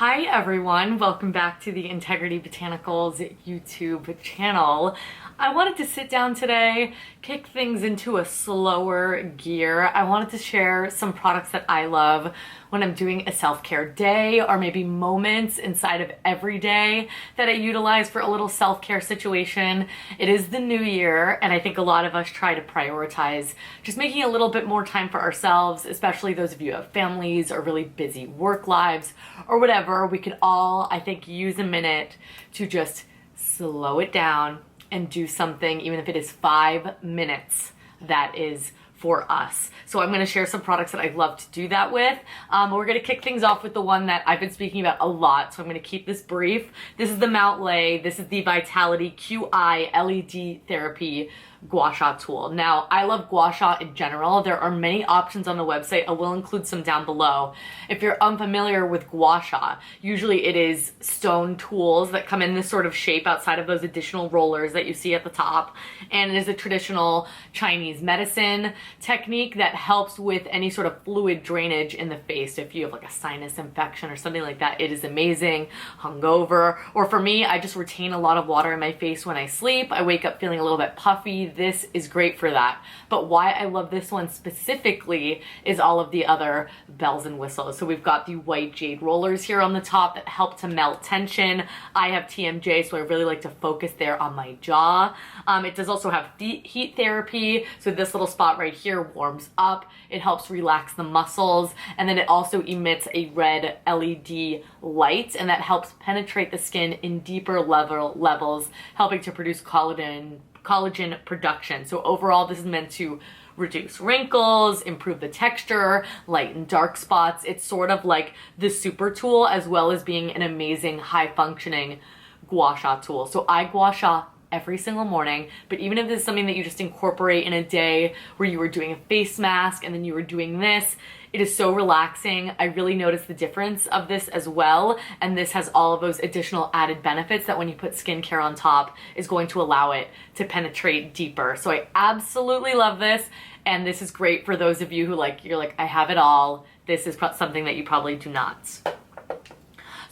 Hi everyone, welcome back to the Integrity Botanicals YouTube channel. I wanted to sit down today, kick things into a slower gear. I wanted to share some products that I love when I'm doing a self-care day, or maybe moments inside of every day that I utilize for a little self-care situation. It is the new year, and I think a lot of us try to prioritize just making a little bit more time for ourselves, especially those of you who have families or really busy work lives or whatever. We could all, I think, use a minute to just slow it down and do something, even if it is 5 minutes, that is for us. So I'm going to share some products that I love to do that with. We're going to kick things off with the one that I've been speaking about a lot, so I'm going to keep this brief. This is the Mount Lay. This is the Vitality QI LED Therapy Gua Sha tool. Now, I love gua sha in general. There are many options on the website. I will include some down below. If you're unfamiliar with gua sha, usually it is stone tools that come in this sort of shape outside of those additional rollers that you see at the top. And it is a traditional Chinese medicine technique that helps with any sort of fluid drainage in the face. If you have like a sinus infection or something like that, it is amazing. Hungover, or for me, I just retain a lot of water in my face when I sleep. I wake up feeling a little bit puffy. This is great for that. But why I love this one specifically is all of the other bells and whistles. So we've got the white jade rollers here on the top that help to melt tension. I have TMJ, so I really like to focus there on my jaw. It does also have heat therapy. So this little spot right here warms up. It helps relax the muscles. And then it also emits a red LED light, and that helps penetrate the skin in deeper levels, helping to produce collagen production. So overall, this is meant to reduce wrinkles, improve the texture, lighten dark spots. It's sort of like the super tool as well as being an amazing high functioning gua sha tool. So I gua sha every single morning, but even if this is something that you just incorporate in a day where you were doing a face mask and then you were doing this, it is so relaxing. I really notice the difference of this as well, and this has all of those additional added benefits that when you put skincare on top is going to allow it to penetrate deeper. So I absolutely love this, and this is great for those of you who you're like, I have it all. This is something that you probably do not.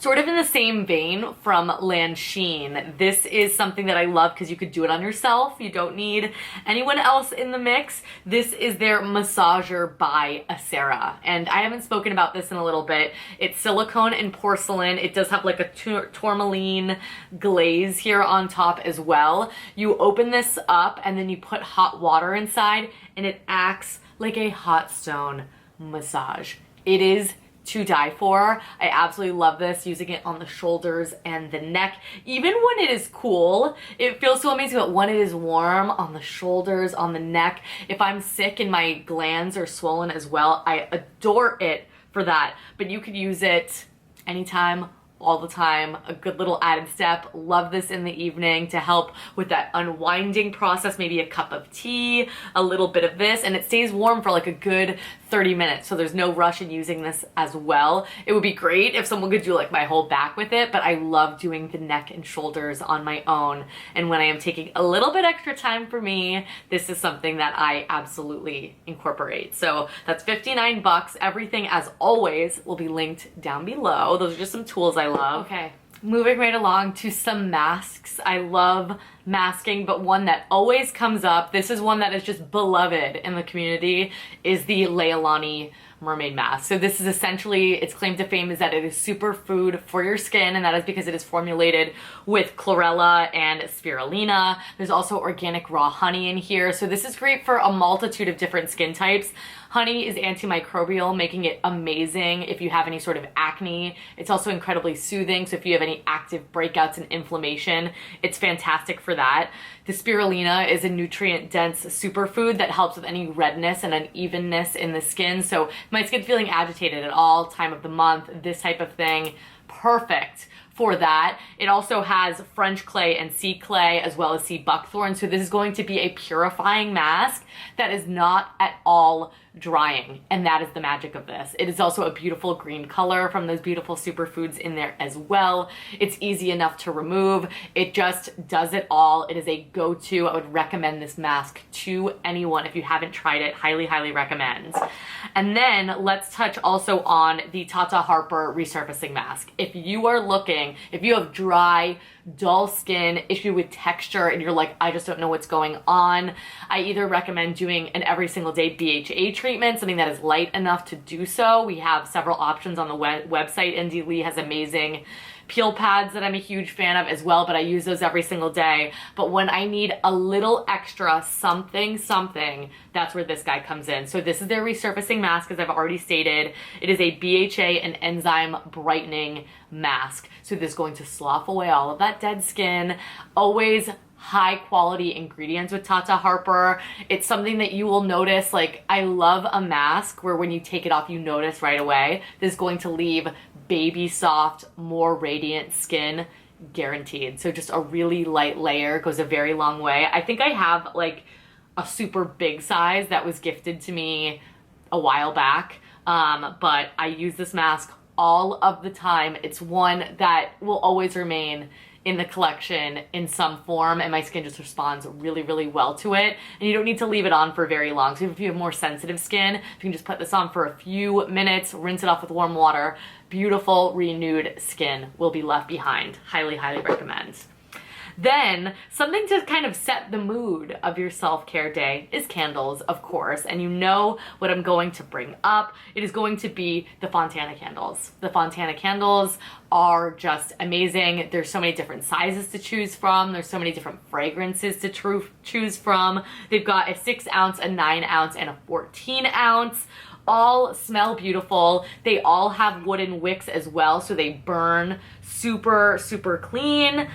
Sort of in the same vein from Leahlani, this is something that I love because you could do it on yourself. You don't need anyone else in the mix. This is their massager by Acera, and I haven't spoken about this in a little bit. It's silicone and porcelain. It does have like a tourmaline glaze here on top as well. You open this up and then you put hot water inside, and it acts like a hot stone massage. It is to die for. I absolutely love this, using it on the shoulders and the neck. Even when it is cool, it feels so amazing, but when it is warm, on the shoulders, on the neck, if I'm sick and my glands are swollen as well, I adore it for that. But you could use it anytime, all the time. A good little added step. Love this in the evening to help with that unwinding process. Maybe a cup of tea, a little bit of this, and it stays warm for like a good 30 minutes, so there's no rush in using this as well. It would be great if someone could do like my whole back with it, but I love doing the neck and shoulders on my own. And when I am taking a little bit extra time for me, this is something that I absolutely incorporate. So that's 59 bucks. Everything, as always, will be linked down below. Those are just some tools I love. Okay. Moving right along to some masks. I love masking, but one that always comes up, this is one that is just beloved in the community, is the Leahlani mermaid mask. So this is essentially, its claim to fame is that it is superfood for your skin, and that is because it is formulated with chlorella and spirulina. There's also organic raw honey in here. So this is great for a multitude of different skin types. Honey is antimicrobial, making it amazing if you have any sort of acne. It's also incredibly soothing, so if you have any active breakouts and inflammation, it's fantastic for that. The spirulina is a nutrient-dense superfood that helps with any redness and unevenness in the skin. So my skin feeling agitated at all time of the month, this type of thing, perfect for that. It also has French clay and sea clay as well as sea buckthorn. So this is going to be a purifying mask that is not at all drying, and that is the magic of this. It is also a beautiful green color from those beautiful superfoods in there as well. It's easy enough to remove. It just does it all. It is a go-to. I would recommend this mask to anyone. If you haven't tried it, highly, highly recommend. And then let's touch also on the Tata Harper resurfacing mask. If you are looking, if you have dry, dull skin, issue with texture, and you're like, I just don't know what's going on, I either recommend doing an every single day BHA treatment, something that is light enough to do so. We have several options on the website. ND Lee has amazing peel pads that I'm a huge fan of as well, but I use those every single day. But when I need a little extra something, that's where this guy comes in. So this is their resurfacing mask, as I've already stated. It is a BHA and enzyme brightening mask. So this is going to slough away all of that dead skin. Always high quality ingredients with Tata Harper. It's something that you will notice. Like, I love a mask where when you take it off, you notice right away. This is going to leave baby soft, more radiant skin, guaranteed. So just a really light layer goes a very long way. I think I have like a super big size that was gifted to me a while back, but I use this mask all of the time. It's one that will always remain in the collection in some form, and my skin just responds really, really well to it. And you don't need to leave it on for very long. So if you have more sensitive skin, you can just put this on for a few minutes, rinse it off with warm water. Beautiful, renewed skin will be left behind. Highly, highly recommend. Then, something to kind of set the mood of your self-care day is candles, of course. And you know what I'm going to bring up. It is going to be the Fontana candles. The Fontana candles are just amazing. There's so many different sizes to choose from. There's so many different fragrances to choose from. They've got a 6 ounce, a 9 ounce, and a 14 ounce. All smell beautiful. They all have wooden wicks as well, so they burn super, super clean.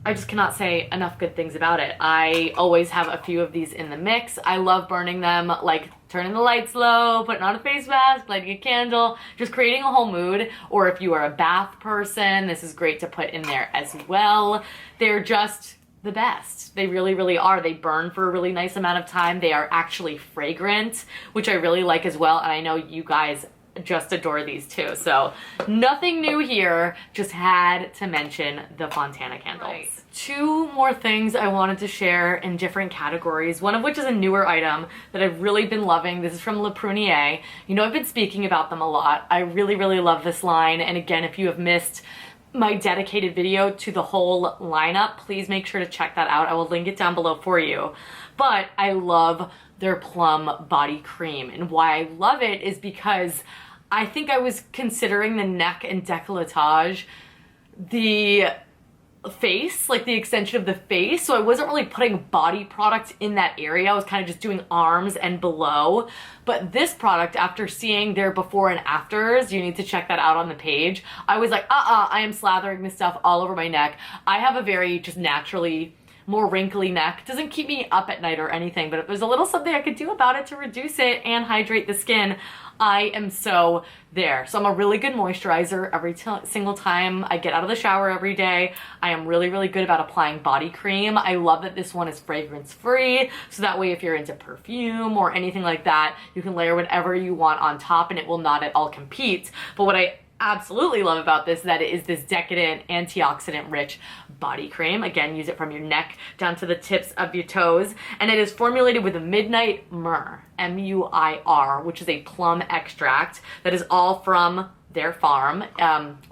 I just cannot say enough good things about it. I always have a few of these in the mix. I love burning them, like turning the lights low, putting on a face mask, lighting a candle, just creating a whole mood. Or if you are a bath person, this is great to put in there as well. They're just the best. They really, really are. They burn for a really nice amount of time. They are actually fragrant, which I really like as well. And I know you guys just adore these too. So nothing new here, just had to mention the Fontana candles. Right. 2 more things I wanted to share in different categories, one of which is a newer item that I've really been loving. This is from Prunier. You know, I've been speaking about them a lot. I really, really love this line. And again, if you have missed my dedicated video to the whole lineup, please make sure to check that out. I will link it down below for you. But I love their plum body cream. And why I love it is because I think I was considering the neck and décolletage the face, like the extension of the face. So I wasn't really putting body product in that area. I was kind of just doing arms and below. But this product, after seeing their before and afters, you need to check that out on the page. I was like, I am slathering this stuff all over my neck. I have a very just naturally more wrinkly neck. It doesn't keep me up at night or anything, but if there's a little something I could do about it to reduce it and hydrate the skin, I am so there. So I'm a really good moisturizer every single time I get out of the shower every day. I am really, really good about applying body cream. I love that this one is fragrance free. So that way, if you're into perfume or anything like that, you can layer whatever you want on top and it will not at all compete. But what I absolutely love about this is that it is this decadent, antioxidant rich body cream. Again, use it from your neck down to the tips of your toes. And it is formulated with a midnight myrrh, M-U-I-R, which is a plum extract that is all from their farm.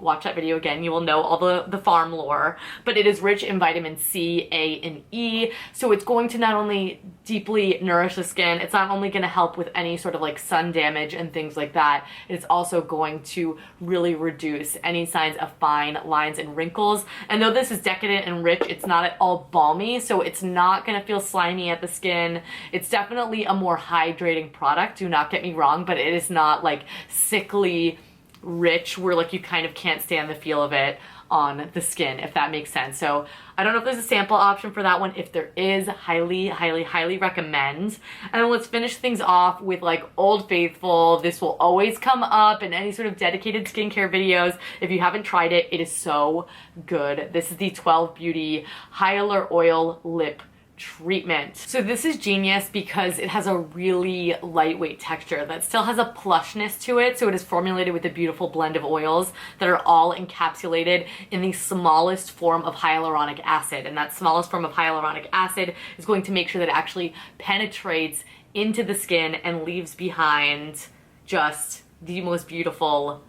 Watch that video again, you will know all the farm lore, but it is rich in vitamin C, A, and E. So it's going to not only deeply nourish the skin, it's not only going to help with any sort of like sun damage and things like that, it's also going to really reduce any signs of fine lines and wrinkles. And though this is decadent and rich, it's not at all balmy, so it's not going to feel slimy at the skin. It's definitely a more hydrating product, do not get me wrong, but it is not like sickly rich where like you kind of can't stand the feel of it on the skin, if that makes sense. So I don't know if there's a sample option for that one. If there is, highly, highly, highly recommend. And then let's finish things off with like Old Faithful. This will always come up in any sort of dedicated skincare videos. If you haven't tried it, it is so good. This is the 12 Beauty Hyalur Oil Lip Treatment. So this is genius because it has a really lightweight texture that still has a plushness to it. So it is formulated with a beautiful blend of oils that are all encapsulated in the smallest form of hyaluronic acid. And that smallest form of hyaluronic acid is going to make sure that it actually penetrates into the skin and leaves behind just the most beautiful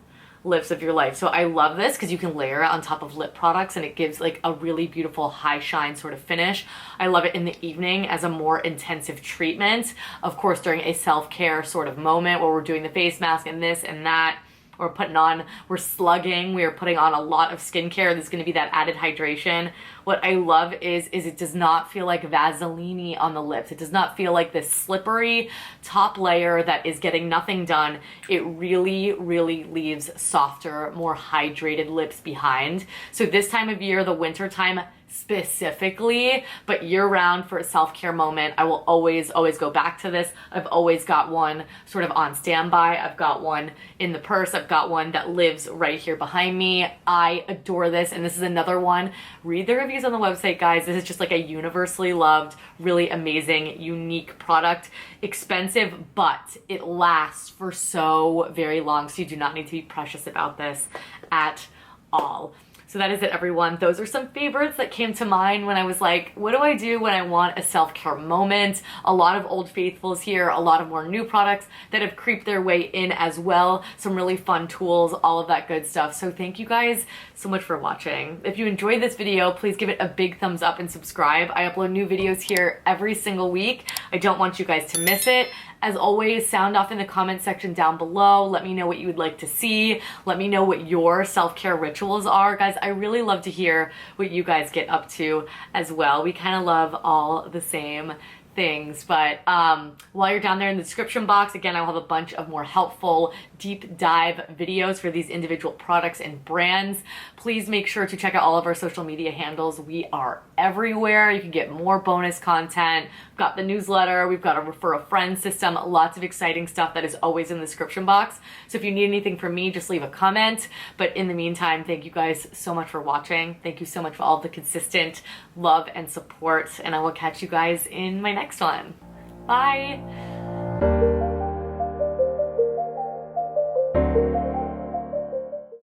lips of your life. So I love this because you can layer it on top of lip products and it gives like a really beautiful high shine sort of finish. I love it in the evening as a more intensive treatment. Of course, during a self-care sort of moment where we're doing the face mask and this and that, we're slugging, we're putting on a lot of skincare. There's going to be that added hydration. What I love is it does not feel like Vaseline on the lips. It does not feel like this slippery top layer that is getting nothing done. It really, really leaves softer, more hydrated lips behind. So this time of year, the winter time specifically, but year-round for a self-care moment, I will always go back to this. I've always got one sort of on standby. I've got one in the purse. I've got one that lives right here behind me. I adore this, and this is another one. Read the reviews on the website, guys. This is just like a universally loved, really amazing, unique product. Expensive, but it lasts for so very long, so you do not need to be precious about this at all. So that is it, everyone. Those are some favorites that came to mind when I was like, what do I do when I want a self-care moment? A lot of Old Faithfuls here, a lot of more new products that have creeped their way in as well. Some really fun tools, all of that good stuff. So thank you guys so much for watching. If you enjoyed this video, please give it a big thumbs up and subscribe. I upload new videos here every single week. I don't want you guys to miss it. As always, sound off in the comment section down below. Let me know what you would like to see. Let me know what your self-care rituals are. Guys, I really love to hear what you guys get up to as well. We kind of love all the same things, but while you're down there in the description box, again, I'll have a bunch of more helpful deep dive videos for these individual products and brands. Please make sure to check out all of our social media handles. We are everywhere. You can get more bonus content. We've got the newsletter. We've got a refer a friend system. Lots of exciting stuff that is always in the description box. So if you need anything from me, just leave a comment. But in the meantime, thank you guys so much for watching. Thank you so much for all the consistent love and support. And I will catch you guys in my next one. Bye.